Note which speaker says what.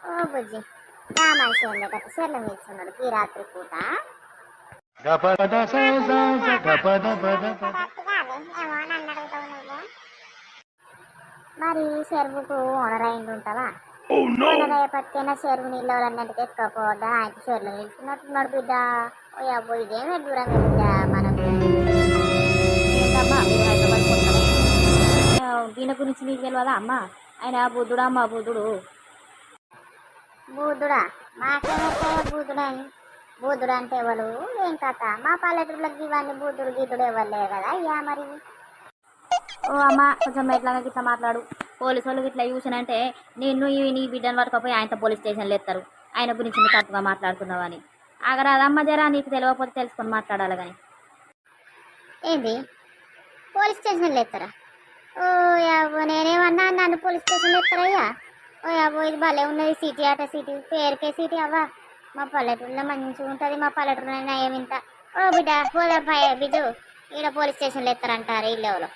Speaker 1: ఓ బుజ్జి నా మనిషి ఏందట చెర్ల నిల్చున్నాడు ఈ రాత్రి పూట. మరి చెరువుకు ఓనర్ అయింది ఉంటావా? ఓనర్ అయ్యేపటికైనా చెరువు నీళ్ళు అన్నింటికి ఎక్కకపోవద్దా? ఆయన చెరువులో నిల్చున్నట్టున్నాడు బిడ్డ. ఓ అబ్బో ఇదేమే దూరం బిడ్డ మనకు.
Speaker 2: ఏంటమ్మా మీరు హైదరాబాద్ కొత్తనే దీని గురించి మీకు తెలియదా అమ్మ? ఆయన బుద్ధుడా అమ్మ బుద్ధుడు.
Speaker 1: బూదుడా? మాకేమవుతాయా బూదుడని? బూదుడు అంటే ఎవరు ఏం కథ? మా పల్లెటూరులకు ఇవన్నీ బూదుడు గీదుడు ఎవరు కదా అయ్యా మరి.
Speaker 2: ఓ అమ్మ కొంచెం ఎట్లా గిట్లా మాట్లాడు. పోలీసు వాళ్ళు ఇట్లా చూసానంటే నిన్ను నీ బిడ్డను పట్టుకపోయి ఆయనతో పోలీస్ స్టేషన్లో ఎత్తారు. ఆయన గురించి నువ్వు తప్పుగా మాట్లాడుతున్నావు అని. ఆగరాదమ్మ జరా నీకు తెలియకపోతే తెలుసుకొని మాట్లాడాలి కానీ.
Speaker 1: ఏంది పోలీస్ స్టేషన్లో ఎత్తారా? ఓ యాబో నేనేమన్నా నన్ను పోలీస్ స్టేషన్లో ఎత్తారయ్యా? ఓ యాబో ఇది భలే ఉన్నది సిటీ అట సిటీ పేరుకే సిటీ అవ్వా. మా పల్లెటూరులో మంచిగా ఉంటుంది. మా పల్లెటూరులో నయం ఇంత. ఓ బిడ్డ పోదా బిజు ఈడ పోలీస్ స్టేషన్లో ఎత్తారంటారు ఇల్లెవలో.